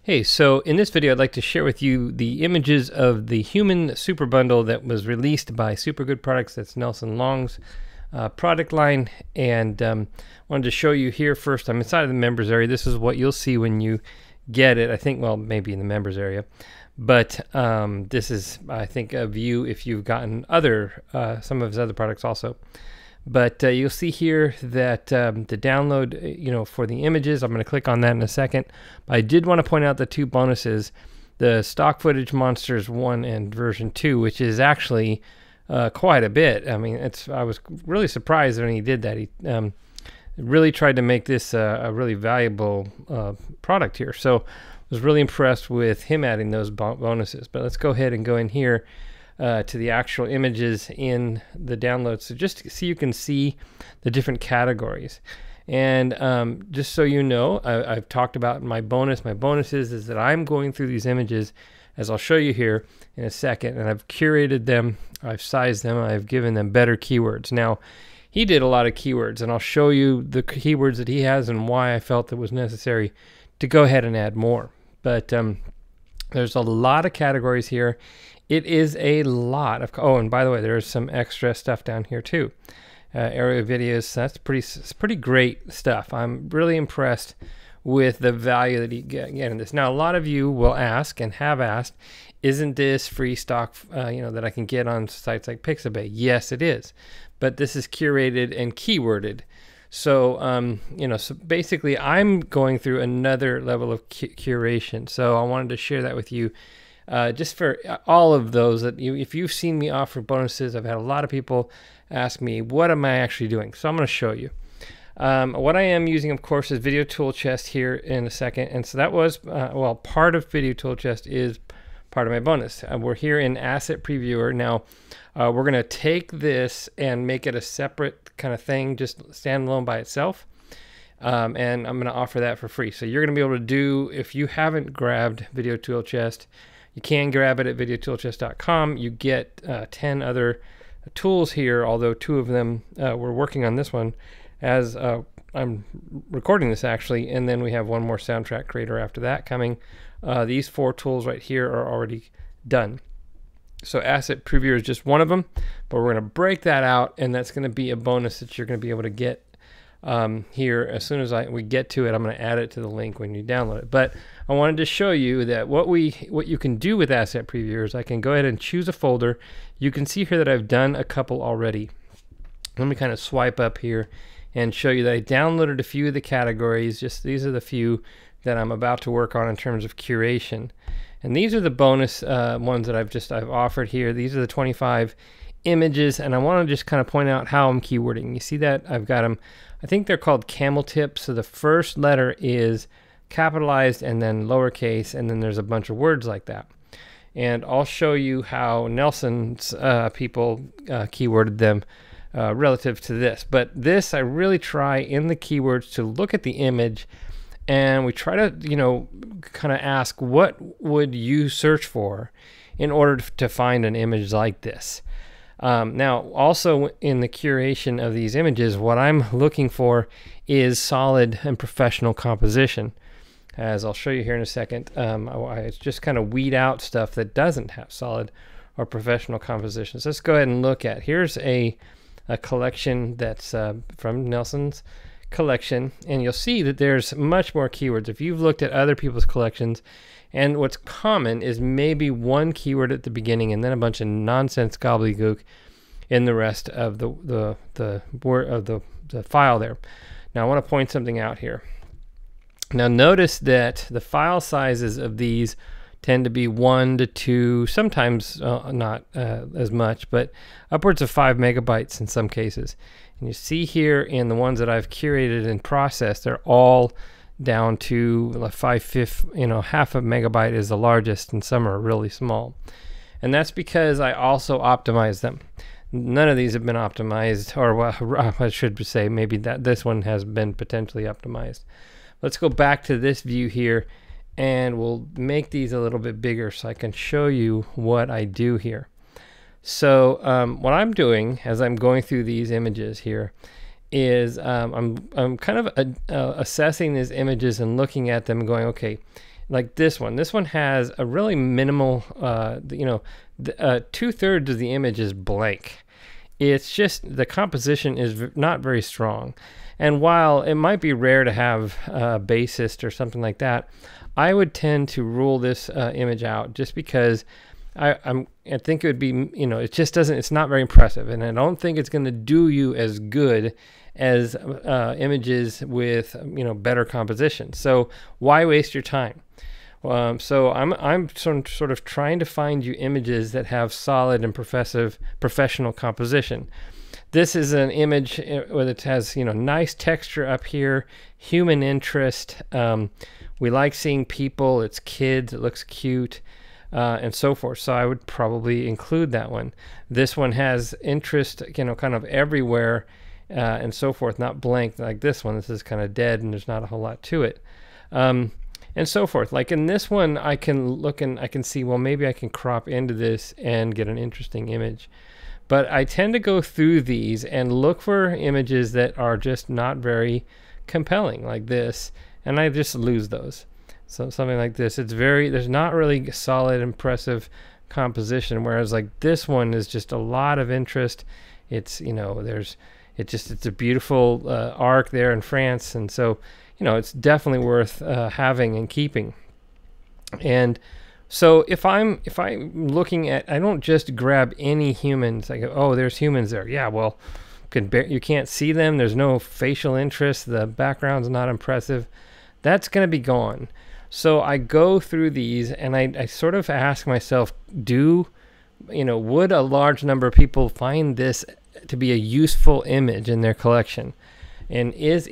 Hey, so in this video, I'd like to share with you the images of the Human Super Bundle that was released by Supergood Products. That's Nelson Long's product line. And wanted to show you here first. I'm inside of the members area. This is what you'll see when you get it. I think, well, maybe in the members area. But this is, I think, a view if you've gotten some of his other products also. But you'll see here that the download, for the images, I'm going to click on that in a second. But I did want to point out the two bonuses, the Stock Footage Monsters 1 and version 2, which is actually quite a bit. I mean, I was really surprised when he did that. He really tried to make this a really valuable product here. So I was really impressed with him adding those bonuses. But let's go ahead and go in here to the actual images in the download. So just so you can see the different categories. And just so you know, I've talked about my bonus. My bonuses is that I'm going through these images, as I'll show you here in a second, and I've curated them, I've sized them, I've given them better keywords. Now, he did a lot of keywords, and I'll show you the keywords that he has and why I felt it was necessary to go ahead and add more. But there's a lot of categories here. It is a lot of, oh, and by the way, there's some extra stuff down here too. Aerial videos, that's pretty great stuff. I'm really impressed with the value that you get in this. Now, a lot of you will ask and have asked, isn't this free stock, that I can get on sites like Pixabay? Yes, it is, but this is curated and keyworded. So, so basically I'm going through another level of curation. So I wanted to share that with you. Just for all of those that if you've seen me offer bonuses, I've had a lot of people ask me, what am I actually doing? So I'm going to show you. What I am using, of course, is Video Tool Chest here in a second. And so that was, part of Video Tool Chest is part of my bonus. We're here in Asset Previewer. Now, we're going to take this and make it a separate kind of thing, just standalone by itself. And I'm going to offer that for free. So you're going to be able to do, if you haven't grabbed Video Tool Chest, you can grab it at videotoolchest.com. You get 10 other tools here, although 2 of them, we're working on this one as I'm recording this actually, and then we have one more soundtrack creator after that coming. These 4 tools right here are already done. So Asset Previewer is just one of them, but we're going to break that out, and that's going to be a bonus that you're going to be able to get here. As soon as we get to it, I'm going to add it to the link when you download it. But I wanted to show you that what you can do with Asset Previewer is I can go ahead and choose a folder. You can see here that I've done a couple already. Let me kind of swipe up here and show you that I downloaded a few of the categories. Just these are the few that I'm about to work on in terms of curation. And these are the bonus ones that I've offered here. These are the 25 images, and I want to just kind of point out how I'm keywording. You see that I've got them, I think they're called camel tips. So the first letter is capitalized and then lowercase, and then there's a bunch of words like that. And I'll show you how Nelson's people keyworded them relative to this. But this, I really try in the keywords to look at the image, and we try to, kind of ask, what would you search for in order to find an image like this? Now, also in the curation of these images, what I'm looking for is solid and professional composition. As I'll show you here in a second, I just kind of weed out stuff that doesn't have solid or professional composition. So let's go ahead and look at, here's a collection that's from Nelson's collection, and you'll see that there's much more keywords. If you've looked at other people's collections, and what's common is maybe one keyword at the beginning and then a bunch of nonsense gobbledygook in the rest of the file there. Now I want to point something out here. Now notice that the file sizes of these tend to be 1 to 2, sometimes not as much, but upwards of 5 megabytes in some cases. And you see here in the ones that I've curated and processed, they're all down to like 5/5, half a megabyte is the largest, and some are really small. And that's because I also optimize them. None of these have been optimized, or well, I should say maybe that this one has been potentially optimized. Let's go back to this view here, and we'll make these a little bit bigger so I can show you what I do here. So what I'm doing as I'm going through these images here is I'm kind of assessing these images and looking at them and going, okay, like this one. This one has a really minimal, 2/3 of the image is blank. It's just the composition is not very strong. And while it might be rare to have a bassist or something like that, I would tend to rule this image out just because I think it would be, it just doesn't, it's not very impressive. And I don't think it's going to do you as good as images with, better composition. So why waste your time? So I'm sort of trying to find you images that have solid and professional composition. This is an image where it has, nice texture up here, human interest. We like seeing people, it's kids, it looks cute, and so forth. So I would probably include that one. This one has interest, kind of everywhere, and so forth, not blank like this one. This is kind of dead and there's not a whole lot to it. And so forth. Like in this one, I can look and I can see, well, maybe I can crop into this and get an interesting image. But I tend to go through these and look for images that are just not very compelling, like this, and I just lose those. So something like this, there's not really solid, impressive composition, whereas like this one is just a lot of interest. It's, it's a beautiful arc there in France, and so, it's definitely worth having and keeping. And so if I'm looking at, I don't just grab any humans. I go, oh, there's humans there. Yeah, well, you can't see them. There's no facial interest. The background's not impressive. That's going to be gone. So I go through these and I sort of ask myself, would a large number of people find this to be a useful image in their collection? And if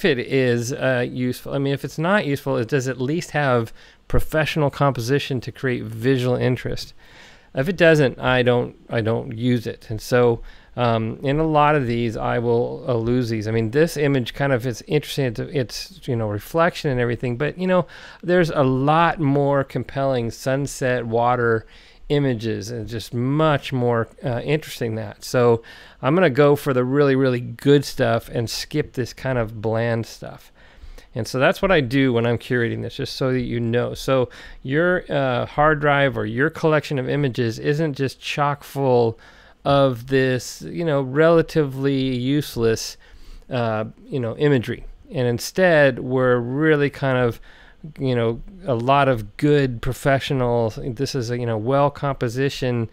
it is useful, I mean, if it's not useful, it does at least have professional composition to create visual interest. If it doesn't, I don't use it. And so in a lot of these, I will lose these. I mean, this image kind of is interesting. It's reflection and everything, but there's a lot more compelling sunset water images and just much more interesting than that. So I'm going to go for the really, really good stuff and skip this kind of bland stuff. And so that's what I do when I'm curating this, just so that you know. So your hard drive or your collection of images isn't just chock full of this, relatively useless, imagery. And instead, we're really kind of, a lot of good professional. This is a, well composition,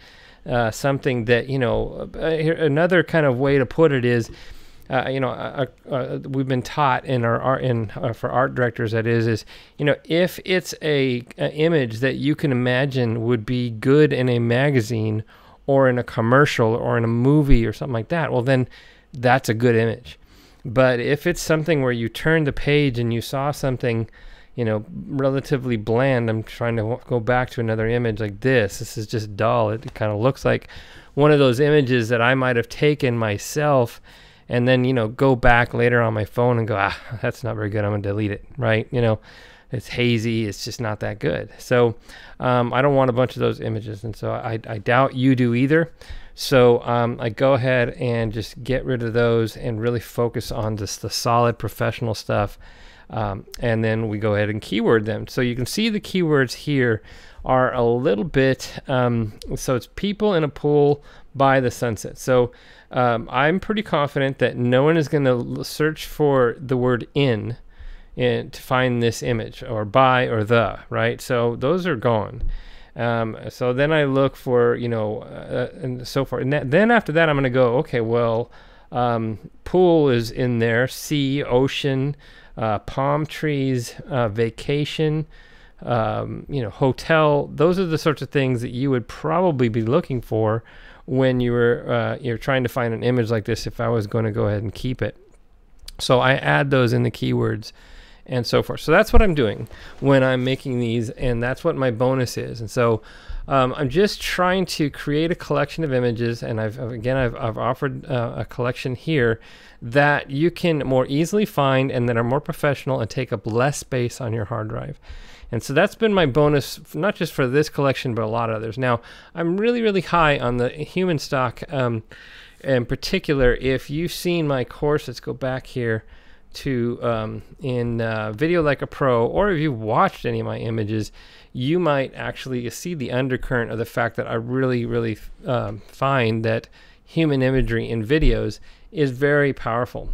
something that, another kind of way to put it is, we've been taught in our art, for art directors, that is, if it's a image that you can imagine would be good in a magazine or in a commercial or in a movie or something like that, well, then that's a good image. But if it's something where you turn the page and you saw something, relatively bland, I'm trying to go back to another image like this. This is just dull. It kind of looks like one of those images that I might have taken myself and then, go back later on my phone and go, that's not very good. I'm going to delete it, right? It's hazy. It's just not that good. So I don't want a bunch of those images. And so I doubt you do either. So I go ahead and just get rid of those and really focus on just the solid professional stuff. And then we go ahead and keyword them. So you can see the keywords here are a little bit, so it's people in a pool by the sunset. So I'm pretty confident that no one is going to search for the word in to find this image, or by or the, right? So those are gone. So then I look for, and so forth. And then after that, I'm going to go, okay, well, pool is in there, sea, ocean, palm trees, vacation, hotel. Those are the sorts of things that you would probably be looking for when you're trying to find an image like this, if I was going to go ahead and keep it. So I add those in the keywords and so forth. So that's what I'm doing when I'm making these, and that's what my bonus is. And so I'm just trying to create a collection of images, and I've offered a collection here that you can more easily find and that are more professional and take up less space on your hard drive. And so that's been my bonus, not just for this collection, but a lot of others. Now, I'm really, really high on the human stock. In particular, if you've seen my course, let's go back here to in Video Like a Pro, or if you've watched any of my images, you might actually see the undercurrent of the fact that I really find that human imagery in videos is very powerful.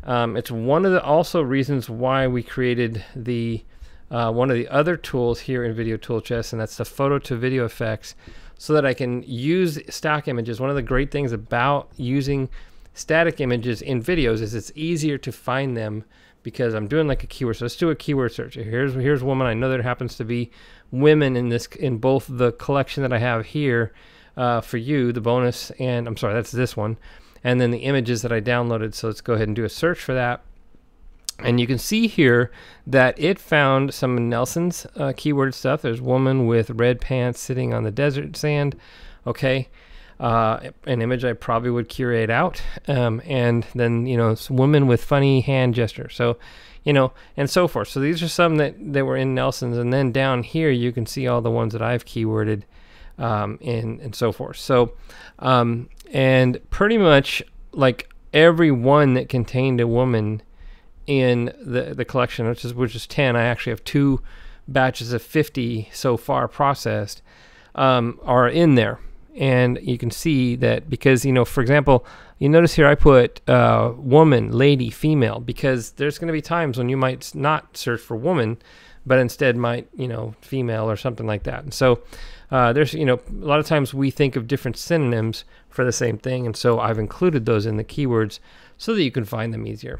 It's one of the also reasons why we created the one of the other tools here in Video Tool Chest, and that's the photo to video effects, so that I can use stock images. One of the great things about using static images in videos is it's easier to find them because I'm doing like a keyword. So let's do a keyword search. Here's woman. I know there happens to be women in both the collection that I have here for you, the bonus, and I'm sorry, that's this one, and then the images that I downloaded. So let's go ahead and do a search for that. And you can see here that it found some of Nelson's keyword stuff. There's woman with red pants sitting on the desert sand. Okay. An image I probably would curate out. And then, you know, woman with funny hand gesture. So, you know, and so forth. So these are some that were in Nelson's. And then down here, you can see all the ones that I've keyworded and so forth. So, and pretty much like every one that contained a woman in the collection, which is 10. I actually have 2 batches of 50 so far processed, are in there. And you can see that because, you know, for example, you notice here I put woman, lady, female, because there's going to be times when you might not search for woman, but instead might, you know, female or something like that. And so there's, you know, a lot of times we think of different synonyms for the same thing. And so I've included those in the keywords so that you can find them easier.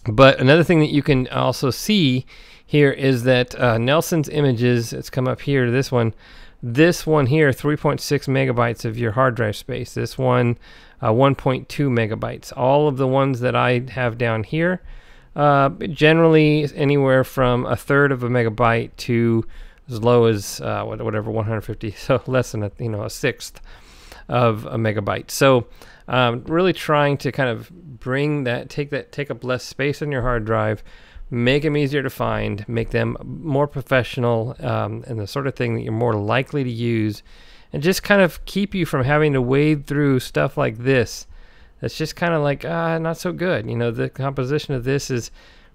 But another thing that you can also see here is that Nelson's images, it's come up here to this one here, 3.6 megabytes of your hard drive space. This one, 1.2 megabytes. All of the ones that I have down here, generally anywhere from 1/3 of a megabyte to as low as whatever, 150, so less than a 1/6 of a megabyte. So really trying to kind of bring that, take up less space on your hard drive, make them easier to find, make them more professional, and the sort of thing that you're more likely to use, and just kind of keep you from having to wade through stuff like this. That's just kind of like, not so good. You know, the composition of this is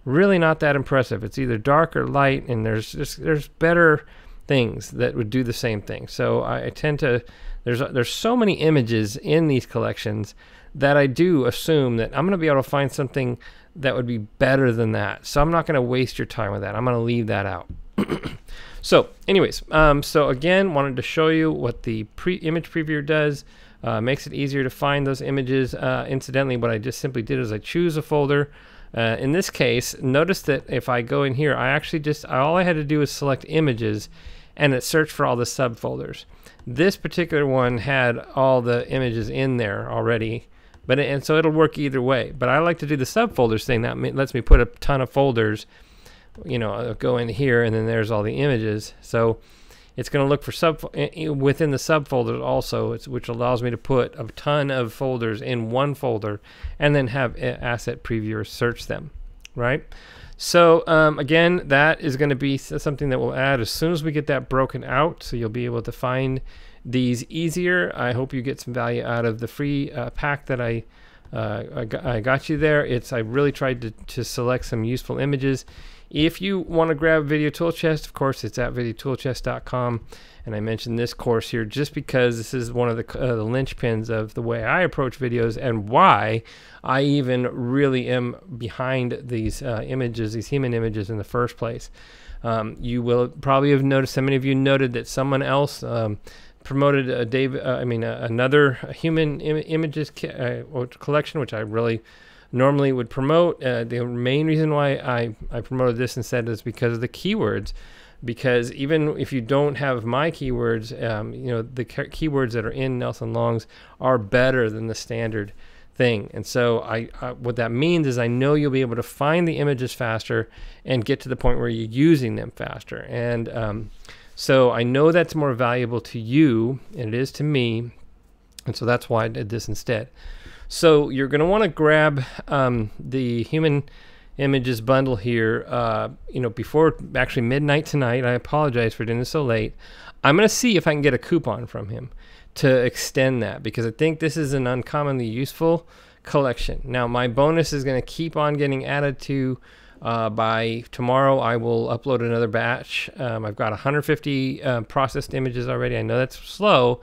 really not that impressive. It's either dark or light, and there's better things that would do the same thing. So I tend to, there's so many images in these collections that I do assume that I'm going to be able to find something that would be better than that. So I'm not going to waste your time with that. I'm going to leave that out. So anyways, so again, wanted to show you what the image previewer does. Makes it easier to find those images. Incidentally, what I just simply did is I choose a folder. In this case, notice that if I go in here, I actually all I had to do is select images, and it searched for all the subfolders. This particular one had all the images in there already, and so it'll work either way. But I like to do the subfolders thing. That lets me put a ton of folders. You know, go in here, and then there's all the images. So it's going to look for within the subfolders also, which allows me to put a ton of folders in one folder, and then have Asset Previewer search them, right? So again, that is going to be something that we'll add as soon as we get that broken out, so you'll be able to find these easier. I hope you get some value out of the free pack that I got you there. I really tried to select some useful images. If you want to grab Video Tool Chest, of course, it's at videotoolchest.com. And I mentioned this course here just because this is one of the linchpins of the way I approach videos, and why I even really am behind these images, these human images in the first place. You will probably have noticed, so many of you noted that someone else promoted another human images collection, which I really normally would promote. The main reason why I promoted this instead is because of the keywords. Because even if you don't have my keywords, you know, the keywords that are in Nelson Long's are better than the standard thing. And so what that means is I know you'll be able to find the images faster and get to the point where you're using them faster. And so I know that's more valuable to you, and it is to me. And so that's why I did this instead. So you're going to want to grab the human images bundle here, you know, before actually midnight tonight. I apologize for doing this so late. I'm going to see if I can get a coupon from him to extend that, because I think this is an uncommonly useful collection. Now my bonus is going to keep on getting added to. By tomorrow, I will upload another batch. I've got 150 processed images already. I know that's slow,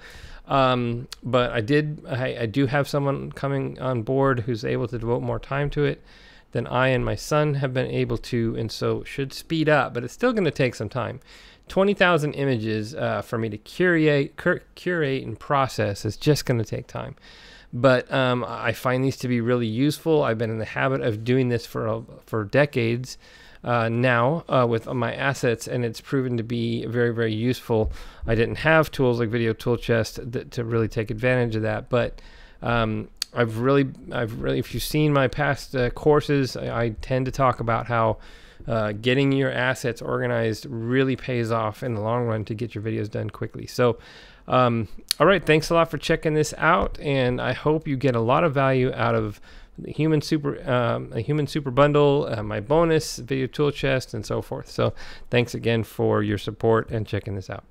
but I do have someone coming on board who's able to devote more time to it than I and my son have been able to, and so should speed up, but it's still going to take some time. 20,000 images for me to curate and process is just going to take time. But I find these to be really useful. I've been in the habit of doing this for decades now with my assets, and it's proven to be very, very useful. I didn't have tools like Video Tool Chest to really take advantage of that, but I've really, if you've seen my past courses, I tend to talk about how getting your assets organized really pays off in the long run to get your videos done quickly. So, all right, thanks a lot for checking this out, and I hope you get a lot of value out of the Human Super Bundle, my bonus, Video Tool Chest, and so forth. So, thanks again for your support and checking this out.